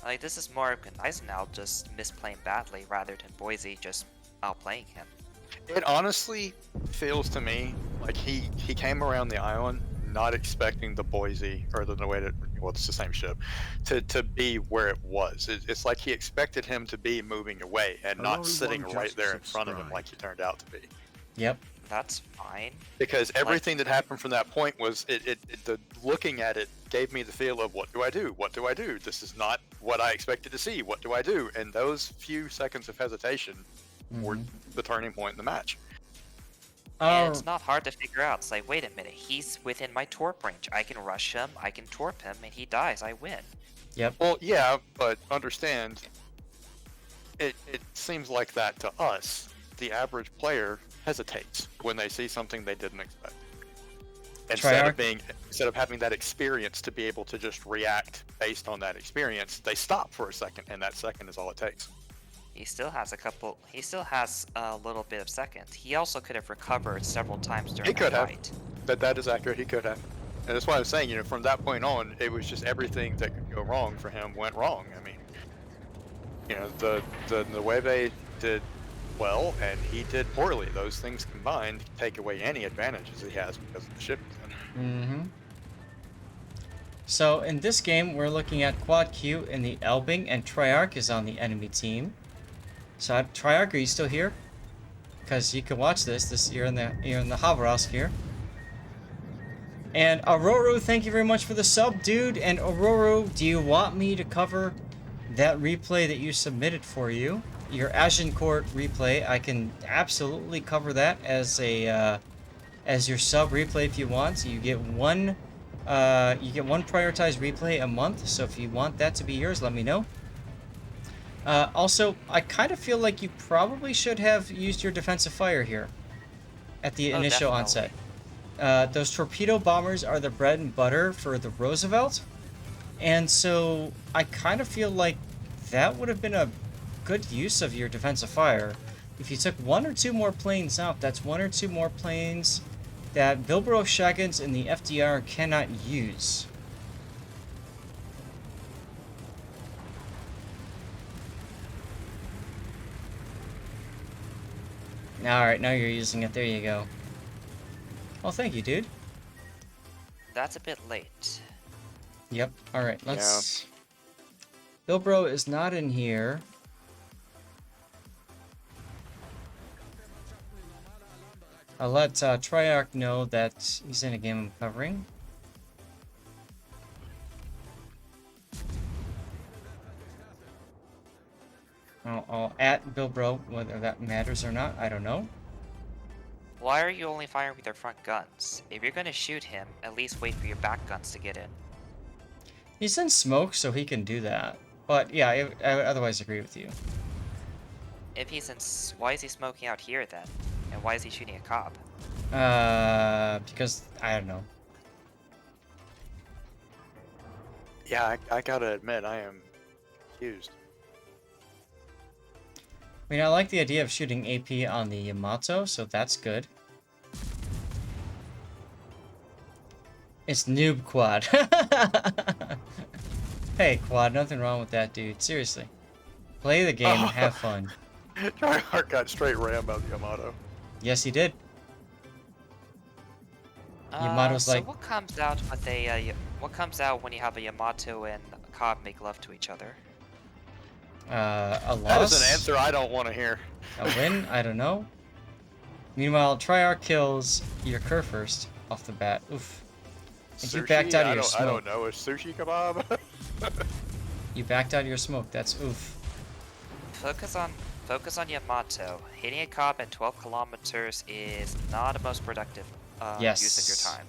Like, this is more Eisenhower just misplaying badly rather than Boise just outplaying him. It honestly feels to me like he came around the island not expecting the Boise or the way that well it's the same ship to be where it was. It's like he expected him to be moving away and not Hello, sitting one right just there in front of him like subscribed. he turned out to be. Yep. That's fine. Because Like, everything that happened from that point was the looking at it gave me the feel of what do I do? What do I do? This is not what I expected to see. What do I do? And those few seconds of hesitation were the turning point in the match. and Oh, it's not hard to figure out. It's like, wait a minute, he's within my torp range. I can rush him, I can torp him, and he dies. I win. yep. Well, yeah, but understand, it seems like that to us. The average player hesitates when they see something they didn't expect. Instead of having that experience to be able to just react based on that experience, they stop for a second, and that second is all it takes. He still has a little bit of seconds. He also could have recovered several times during He could that have. fight. That is accurate. He could have. And that's why I'm saying, from that point on, it was just everything that could go wrong for him went wrong. I mean, the way they did well and he did poorly. Those things combined take away any advantages he has because of the ship. So in this game, we're looking at Quad Q in the Elbing, and Triarch is on the enemy team. So Triarch, are you still here? Because you can watch this. You're in the Havras here. And Aurora, thank you very much for the sub, dude. And Aurora, do you want me to cover that replay that you submitted for you? Your Agincourt replay. I can absolutely cover that as a as your sub replay if you want. So you get one prioritized replay a month. So if you want that to be yours, let me know. Also, I kind of feel like you probably should have used your defensive fire here at the initial onset. Those torpedo bombers are the bread and butter for the Roosevelt, and so I kind of feel like that would have been a good use of your defensive fire. If you took one or two more planes out, that's one or two more planes that Bilbro Shagons in the FDR cannot use. Alright, now you're using it. There you go. Well, thank you, dude. That's a bit late. Yep. Alright, let's... Bilbro is not in here. I'll let Triarch know that he's in a game I'm covering. I'll at Bilbro, whether that matters or not, I don't know. Why are you only firing with your front guns? If you're gonna shoot him, at least wait for your back guns to get in. He's in smoke, so he can do that. But yeah, I otherwise agree with you. If he's in... Why is he smoking out here then? And why is he shooting a cop? Because, I don't know. Yeah, I gotta admit, I am confused. I mean, I like the idea of shooting AP on the Yamato, so that's good. It's noob quad. Hey, quad, nothing wrong with that, dude. Seriously. Play the game and have fun. Tryhard got straight rammed by the Yamato. Yes, he did. Yamato's so like... what comes out with a... what comes out when you have a Yamato and a cop make love to each other? A loss? That is an answer I don't want to hear. A win? I don't know. Meanwhile, Triarch kills your Kerr first off the bat. Oof. And you backed out of your smoke. I don't know. A sushi kebab? You backed out of your smoke. That's oof. Focus on Yamato. Hitting a cop at 12 kilometers is not the most productive use of your time.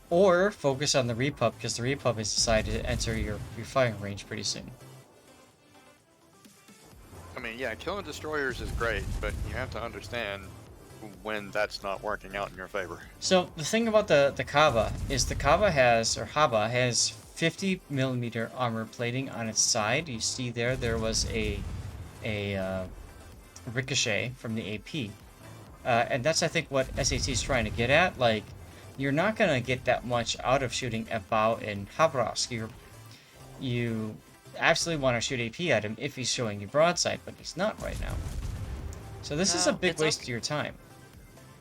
Or focus on the Repub, because the Repub has decided to enter your firing range pretty soon. I mean, yeah, killing destroyers is great, but you have to understand when that's not working out in your favor. So the thing about the Kava is the Kava has, or Haba has 50mm armor plating on its side. You see there was a ricochet from the AP. And that's, I think, what SAT is trying to get at. Like, you're not going to get that much out of shooting a bow in Havrovsk. absolutely want to shoot AP at him if he's showing you broadside, but he's not right now. So this is a No, big it's waste okay. of your time.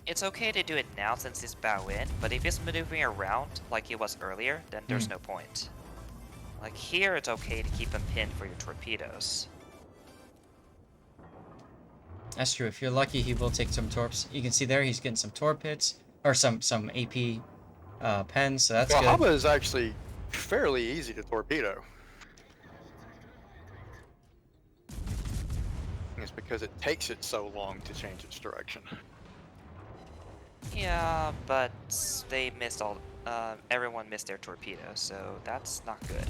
It's okay to do it now since he's bow in, but if he's maneuvering around like he was earlier, then there's no point. Like here, it's okay to keep him pinned for your torpedoes. That's true. If you're lucky, he will take some torps. You can see there he's getting some torp hits, or some AP pens, so that's Well, good. Haba is actually fairly easy to torpedo. It's because it takes it so long to change its direction. Yeah, but they missed all. Everyone missed their torpedoes, so that's not good.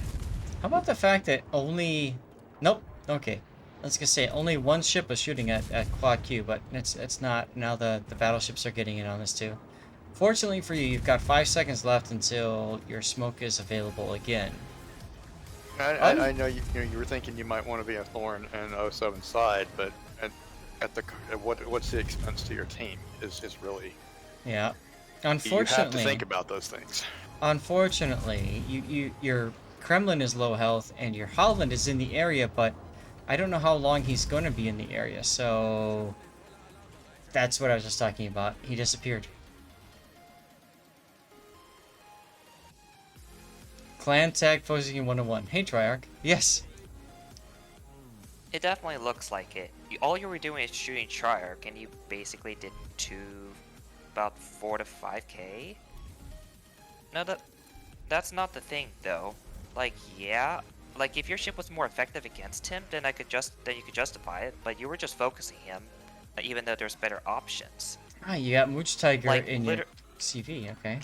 How about the fact that only... Nope. Okay. Let's just say only one ship was shooting at Quad Q, but it's not. Now the battleships are getting in on this too. Fortunately for you, you've got 5 seconds left until your smoke is available again. I know you were thinking you might want to be a thorn in 07 side, but what's the expense to your team is really... Yeah. You have to Unfortunately, think about those things. unfortunately, your Kremlin is low health and your Holland is in the area, but I don't know how long he's going to be in the area, so that's what I was just talking about. He disappeared. Clan tag focusing 101. Hey, Triarch. Yes. It definitely looks like it. All you were doing is shooting Triarch, and you basically did about 4 to 5k. No, that's not the thing though. Like, yeah, like if your ship was more effective against him, then you could justify it. But you were just focusing him, even though there's better options. Ah, you got Mooch Tiger Like, in your CV. Okay.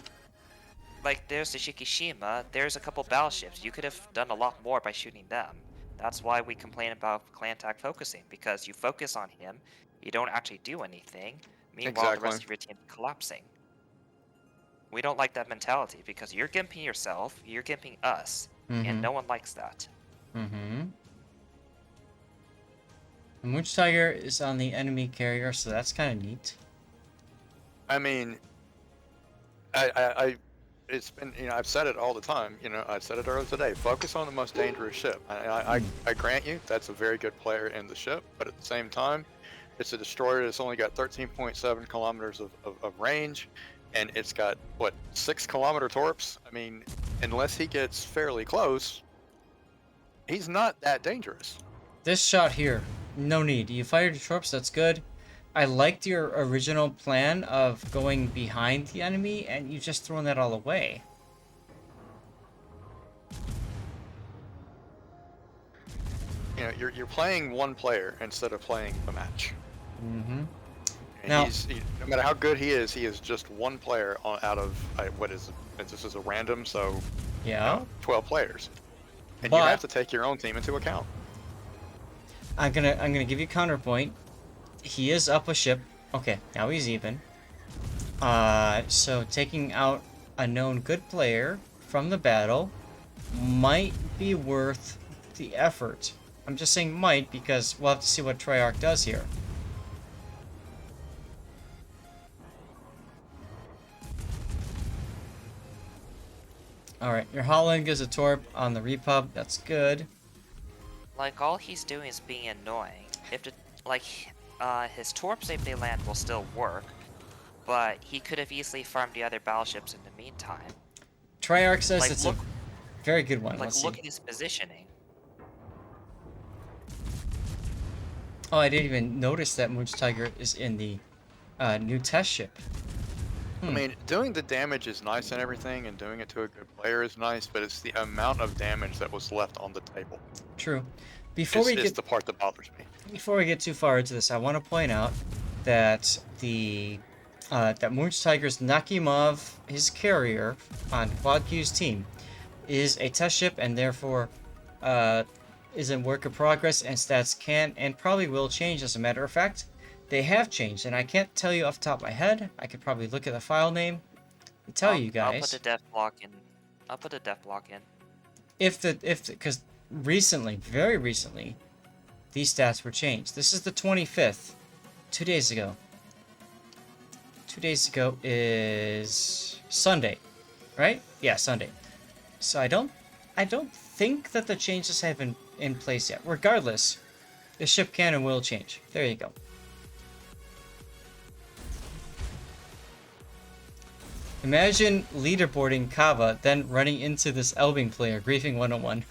Like there's the Shikishima. There's a couple battleships. You could have done a lot more by shooting them. That's why we complain about clan tag focusing, because you focus on him, you don't actually do anything. Meanwhile, the rest of your team is collapsing. We don't like that mentality because you're gimping yourself, you're gimping us, and no one likes that. Mm-hmm. The Mooch Tiger is on the enemy carrier, so that's kind of neat. I mean, it's been, I've said it all the time. I said it earlier today. Focus on the most dangerous ship. I grant you that's a very good player in the ship, but at the same time, it's a destroyer that's only got 13.7 kilometers of range, and it's got, what, 6-kilometer torps? I mean, unless he gets fairly close, he's not that dangerous. This shot here, no need. You fired your torps, that's good. I liked your original plan of going behind the enemy, and you just thrown that all away. You're playing one player instead of playing a match. Mm-hmm. And Now, no matter how good he is just one player out of what is it? This is a random, so yeah. 12 players, and But you have to take your own team into account. I'm gonna give you counterpoint. He is up a ship. Okay, now he's even. So taking out a known good player from the battle might be worth the effort. I'm just saying might because we'll have to see what Triarch does here. Alright, your Holland gives a torp on the Repub. That's good. Like, all he's doing is being annoying. His torps, if they land, will still work, but he could have easily farmed the other battleships in the meantime. Triarch says it's a very good one. Like, look at his positioning. Oh, I didn't even notice that Mooch Tiger is in the new test ship. I mean, doing the damage is nice and everything, and doing it to a good player is nice, but it's the amount of damage that was left on the table. True. It's the part that bothers me. Before we get too far into this, I want to point out that that Mooch Tiger's Nakimov, his carrier on Quad Q's team, is a test ship and therefore is in work in progress, and stats can and probably will change. As a matter of fact, they have changed, and I can't tell you off the top of my head. I could probably look at the file name and tell you guys. I'll put the death block in. I'll put the death block in. Because recently, very recently, these stats were changed. This is the 25th, 2 days ago. 2 days ago is Sunday, right? Yeah, Sunday. So I don't think that the changes have been in place yet. Regardless, the ship can and will change. There you go. Imagine leaderboarding Kava, then running into this Elbing player, griefing 101.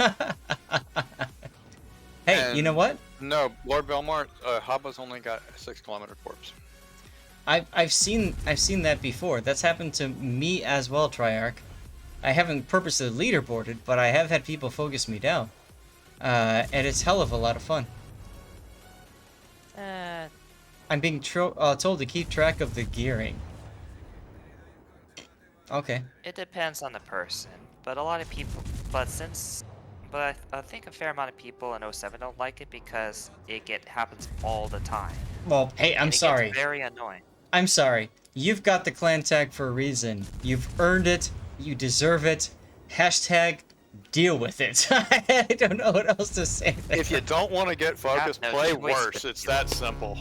Hey, And you know what? No, Lord Belmont, Habba's only got a 6-kilometer course. I've seen that before. That's happened to me as well, Triarch. I haven't purposely leaderboarded, but I have had people focus me down. And it's hell of a lot of fun. I'm being told to keep track of the gearing. Okay. It depends on the person, but a lot of people, but I think a fair amount of people in 07 don't like it because happens all the time. Well, hey, I'm And it sorry. gets very annoying. I'm sorry. You've got the clan tag for a reason. You've earned it. You deserve it. Hashtag deal with it. I don't know what else to say there. If you don't want to get focused, no play choice worse. but It's to. that simple.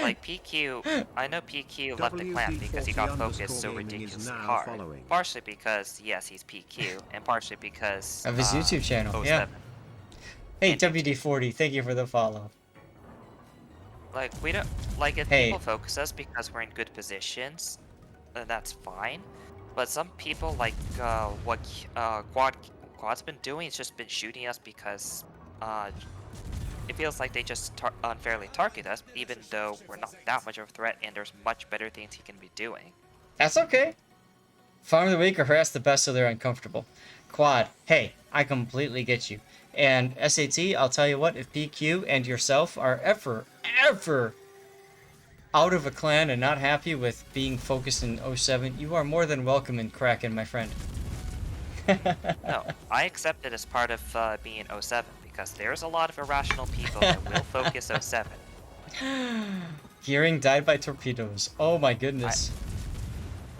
Like PQ, I know PQ left the clan because he got focused so ridiculously hard. Partially because, yes, he's PQ, and partially because Of his YouTube channel, 07. yeah. Hey, And WD40, thank you for the follow. Like, we don't, like, if Hey. people focus us because we're in good positions, then that's fine. But some people, like, what Quad's been doing, is just been shooting us because, it feels like they just unfairly target us, even though we're not that much of a threat and there's much better things he can be doing. That's okay. Farm of the week or harass the best so they're uncomfortable. Quad, hey, I completely get you. And SAT, I'll tell you what, if PQ and yourself are ever out of a clan and not happy with being focused in 07, you are more than welcome in Kraken, my friend. No, I accept it as part of being 07 because there's a lot of irrational people that will focus 07. Gearing died by torpedoes. Oh my goodness.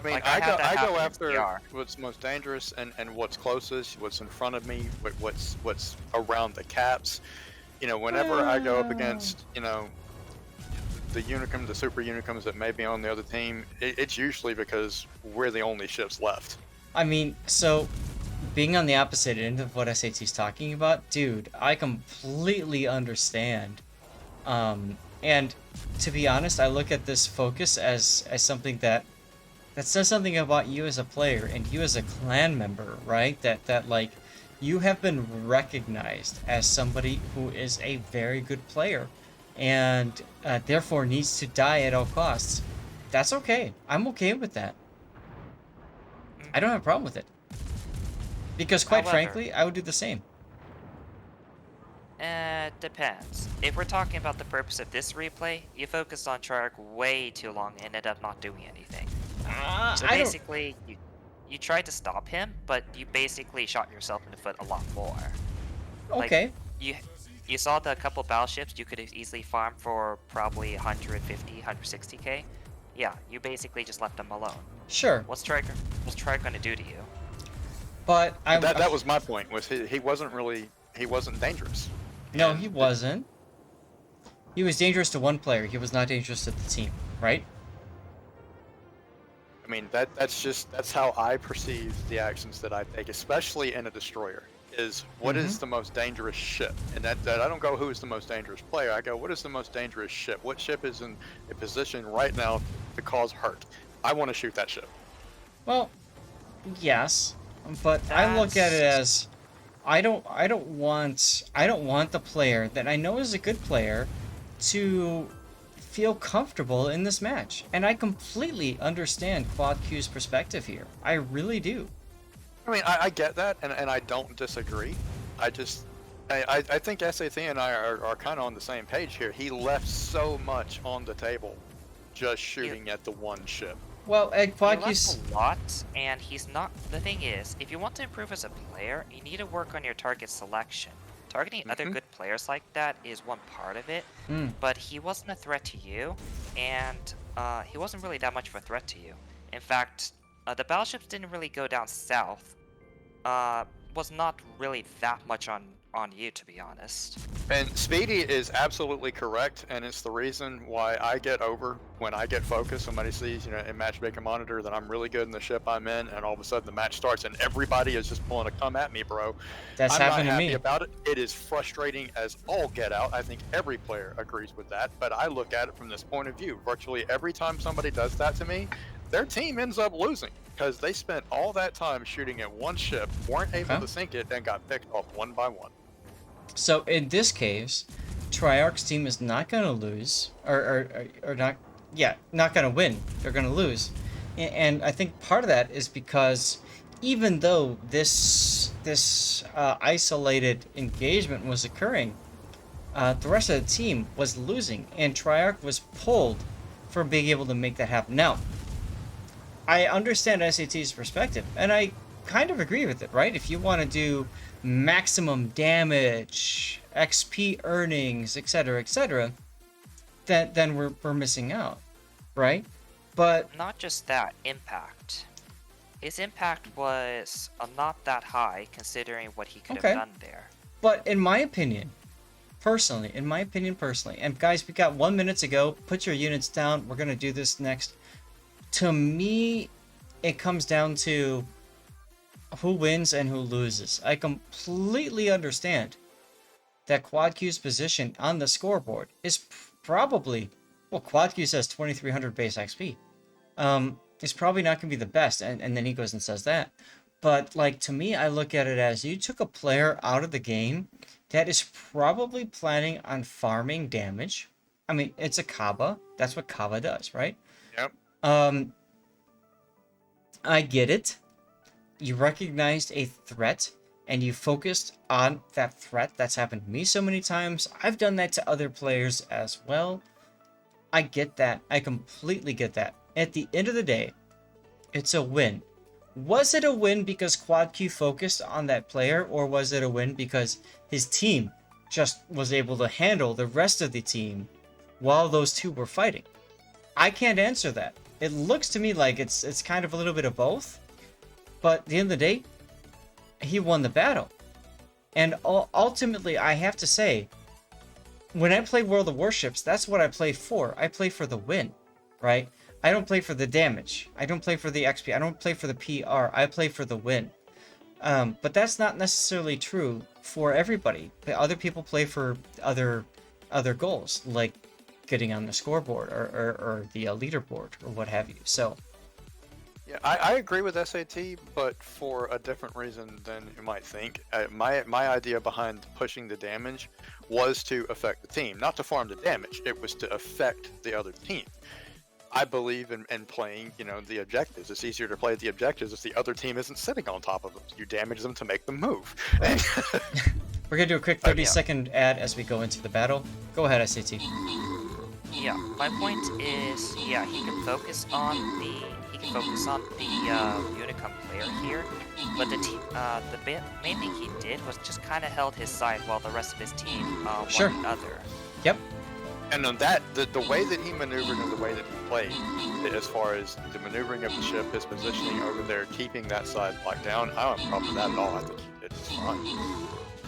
I mean, Like, I had that I go happen in after PR. what's most dangerous and what's closest, what's in front of me, what's around the caps. You know, whenever I go up against, you know, the Unicum, the super Unicums that may be on the other team, it's usually because we're the only ships left. I mean, so being on the opposite end of what SAT's talking about, dude, I completely understand. And to be honest, I look at this focus as something that says something about you as a player and you as a clan member, right? That like you have been recognized as somebody who is a very good player and therefore needs to die at all costs. That's okay. I'm okay with that. I don't have a problem with it. Because quite However, frankly, I would do the same. Depends. If we're talking about the purpose of this replay, you focused on Trark way too long and ended up not doing anything. So I don't... basically, you tried to stop him, but you basically shot yourself in the foot a lot more. Okay. Like, you saw the couple battleships you could have easily farmed for probably 150, 160k. Yeah, you basically just left them alone. Sure. What's Trark gonna do to you? But That was my point. Was he wasn't dangerous. No, And he wasn't. He was dangerous to one player. He was not dangerous to the team, right? I mean, that's how I perceive the actions that I take, especially in a destroyer. Is what is the most dangerous ship? And that I don't go who is the most dangerous player. I go what is the most dangerous ship? What ship is in a position right now to cause hurt? I want to shoot that ship. Well, yes, but I look at it as I don't want the player that I know is a good player to feel comfortable in this match. And I completely understand Quad Q's perspective here. I really do. I mean, I get that, and I don't disagree. I think SAT and I are kind of on the same page here. He left so much on the table just shooting at the one ship. Well, at Quad He Q's... left a lot, and he's not. The thing is, if you want to improve as a player, you need to work on your target selection. Targeting other good players like that is one part of it, but he wasn't a threat to you, and he wasn't really that much of a threat to you. In fact, the battleships didn't really go down south was not really that much on you, to be honest. And Speedy is absolutely correct, and it's the reason why I get over when I get focused. Somebody sees, in Matchmaker Monitor that I'm really good in the ship I'm in, and all of a sudden the match starts and everybody is just pulling a come at me, bro. That's I'm not happened to happy me. about it. It is frustrating as all get out. I think every player agrees with that, but I look at it from this point of view. Virtually every time somebody does that to me, their team ends up losing because they spent all that time shooting at one ship, weren't able to sink it, and got picked off one by one. So in this case, Triarch's team is not going to lose, or not, yeah, not going to win. They're going to lose, and I think part of that is because even though this isolated engagement was occurring, the rest of the team was losing, and Triarch was pulled from being able to make that happen. Now, I understand SAT's perspective, and I kind of agree with it, right? If you want to do maximum damage, XP earnings, etc., then we're missing out, right? But Not just that, impact. His impact was not that high considering what he could have done there. But in my opinion, personally, and guys, we got 1 minute to go. Put your units down. We're gonna do this next. To me, it comes down to who wins and who loses. I completely understand that Quad Q's position on the scoreboard is probably, well, Quad Q says 2300 base XP. It's probably not going to be the best, and then he goes and says that. But, like, to me, I look at it as you took a player out of the game that is probably planning on farming damage. I mean, it's a Kaba. That's what Kaba does, right? Yep. I get it. You recognized a threat and you focused on that threat. That's happened to me so many times. I've done that to other players as well. I get that. I completely get that. At the end of the day, it's a win. Was it a win because Quad Q focused on that player, or was it a win because his team just was able to handle the rest of the team while those two were fighting? I can't answer that. It looks to me like it's kind of a little bit of both. But at the end of the day, he won the battle. And ultimately, I have to say, when I play World of Warships, that's what I play for. I play for the win, right? I don't play for the damage. I don't play for the XP. I don't play for the PR. I play for the win. But that's not necessarily true for everybody. Other people play for other goals, like getting on the scoreboard or the leaderboard or what have you. So, yeah, I agree with SAT, but for a different reason than you might think. My idea behind pushing the damage was to affect the team, not to farm the damage. It was to affect the other team. I believe in playing, the objectives. It's easier to play the objectives if the other team isn't sitting on top of them. You damage them to make them move. Right. We're going to do a quick 30-second ad as we go into the battle. Go ahead, SAT. Yeah, my point is, yeah, he can focus on the Unicum player here, but the main thing he did was just kind of held his side while the rest of his team won another. Yep. And on that, the way that he maneuvered and the way that he played, as far as the maneuvering of the ship, his positioning over there, keeping that side locked down, I don't have a problem with that at all. I think he did just fine.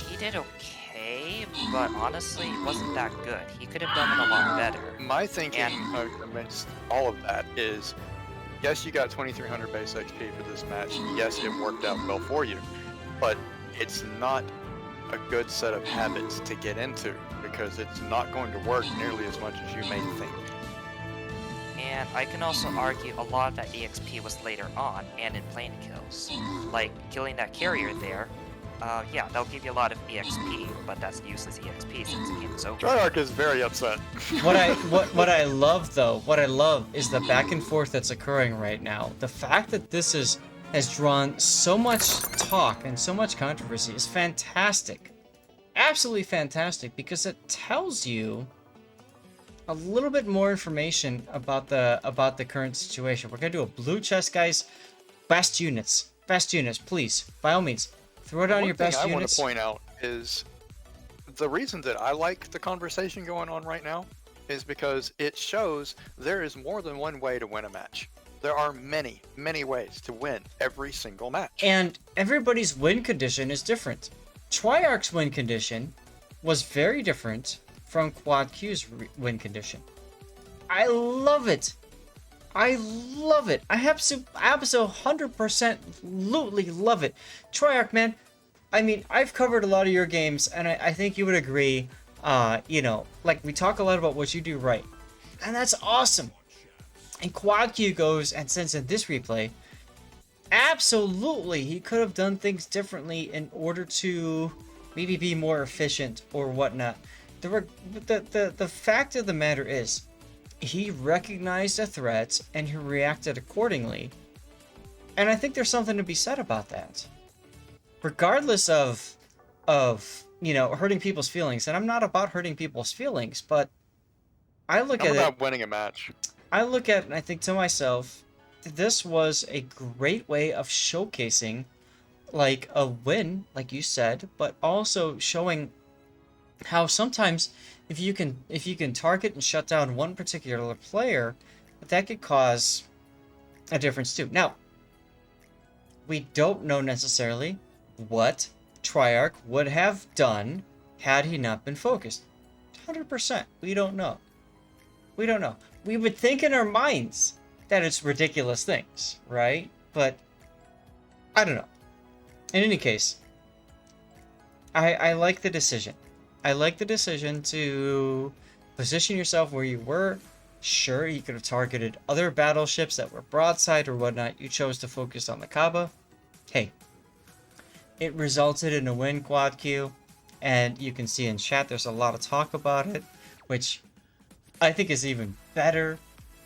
He did okay, but honestly, it wasn't that good. He could have done it a lot better. My thinking amidst all of that is, yes, you got 2300 base XP for this match. Yes, it worked out well for you, but it's not a good set of habits to get into because it's not going to work nearly as much as you may think. And I can also argue a lot of that EXP was later on and in plane kills. Like killing that carrier there, yeah, that'll give you a lot of EXP, but that's useless EXP since the game is over. Triarch is very upset. What I love is the back and forth that's occurring right now. The fact that this has drawn so much talk and so much controversy is fantastic. Absolutely fantastic, because it tells you a little bit more information about the current situation. We're gonna do a blue chest, guys. Best units, please, by all means, throw down your best units. One thing I want to point out is the reason that I like the conversation going on right now is because it shows there is more than one way to win a match. There are many, many ways to win every single match. And everybody's win condition is different. Triarch's win condition was very different from Quad Q's win condition. I love it. I love it. I absolutely 100% love it. Triarch, man. I mean, I've covered a lot of your games, and I think you would agree. You know, like, we talk a lot about what you do right. And that's awesome. And Quad Q goes and sends in this replay. Absolutely, he could have done things differently in order to maybe be more efficient or whatnot. The fact of the matter is, he recognized a threat and he reacted accordingly. And I think there's something to be said about that. Regardless of you know, hurting people's feelings, and I'm not about hurting people's feelings, but I look at it. I'm about winning a match. I look at it and I think to myself, this was a great way of showcasing, like, a win, like you said, but also showing how sometimes if you can target and shut down one particular player, that could cause a difference too. Now, we don't know necessarily what Triarch would have done had he not been focused. 100%. We don't know. We don't know. We would think in our minds that it's ridiculous things, right? But I don't know. In any case, I like the decision. I like the decision to position yourself where you were. Sure, you could have targeted other battleships that were broadside or whatnot. You chose to focus on the Kaaba. Hey, it resulted in a win, Quad Q. And you can see in chat there's a lot of talk about it, which I think is even better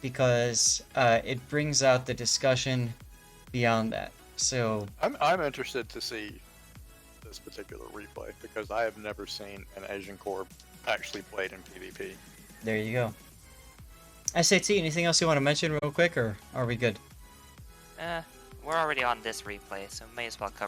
because it brings out the discussion beyond that. So I'm interested to see this particular replay because I have never seen an Asian Corps actually played in PvP. There you go. SAT, anything else you want to mention real quick, or are we good? We're already on this replay, so may as well cover